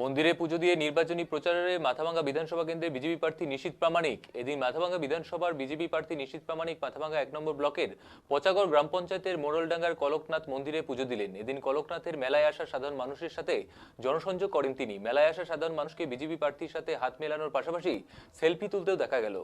মন্দিরে পুজো দিয়ে নির্বাচনী প্রচারে মাথাভাঙ্গা বিধানসভা কেন্দ্রের বিজেপি প্রার্থী নিশীথ প্রামাণিক। এদিন মাথাভাঙ্গা বিধানসভার বিজেপি প্রার্থী নিশীথ প্রামাণিক মাথাভাঙ্গা 1 নম্বর ব্লকের পচাগড় গ্রাম পঞ্চায়েতের মোড়লডাঙ্গার কলকনাথ মন্দিরে পুজো দিলেন। এদিন কলকনাথের মেলায় আসা সাধারণ মানুষের সাথে জনসংযোগ করেন তিনি। মেলায় আসা সাধারণ মানুষকে বিজেপি প্রার্থীর সাথে হাত মেলানোর পাশাপাশি সেলফি তুলতেও দেখা গেল।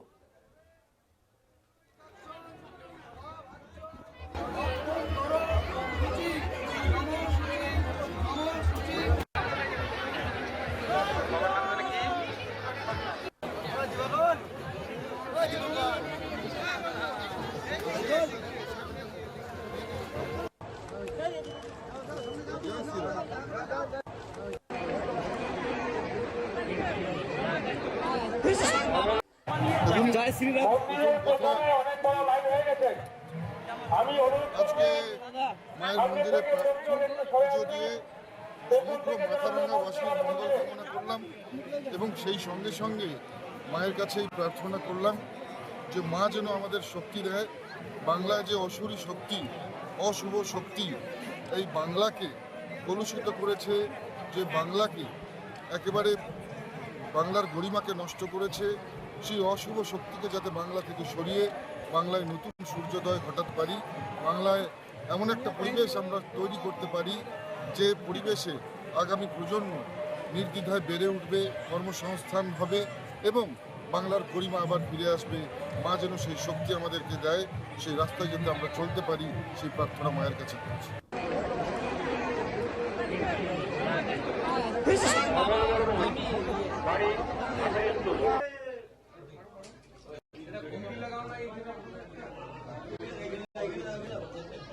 জয় শ্রীরাম। আজকে মায়ের মন্দিরে পুজো দিয়ে সমগ্র মাথাভাঙ্গাবাসীর মঙ্গল কামনা করলাম এবং সেই সঙ্গে সঙ্গে মায়ের কাছেই প্রার্থনা করলাম যে মা যেন আমাদের শক্তি দেয়। বাংলায় যে অসুরী শক্তি, অশুভ শক্তি এই বাংলাকে কলুষিত করেছে, যে বাংলাকে একেবারে বাংলার গরিমাকে নষ্ট করেছে, সেই অশুভ শক্তিকে যাতে বাংলা থেকে সরিয়ে বাংলায় নতুন সূর্যোদয় ঘটাতে পারি, বাংলায় এমন একটা পরিবেশ আমরা তৈরি করতে পারি যে পরিবেশে আগামী প্রজন্ম নির্দ্বিধায় বেড়ে উঠবে, কর্মসংস্থান হবে এবং বাংলার গরিমা আবার ফিরে আসবে। মা যেন সেই শক্তি আমাদেরকে দেয়, সেই রাস্তায় যাতে আমরা চলতে পারি, সেই প্রার্থনা মায়ের কাছে করছি।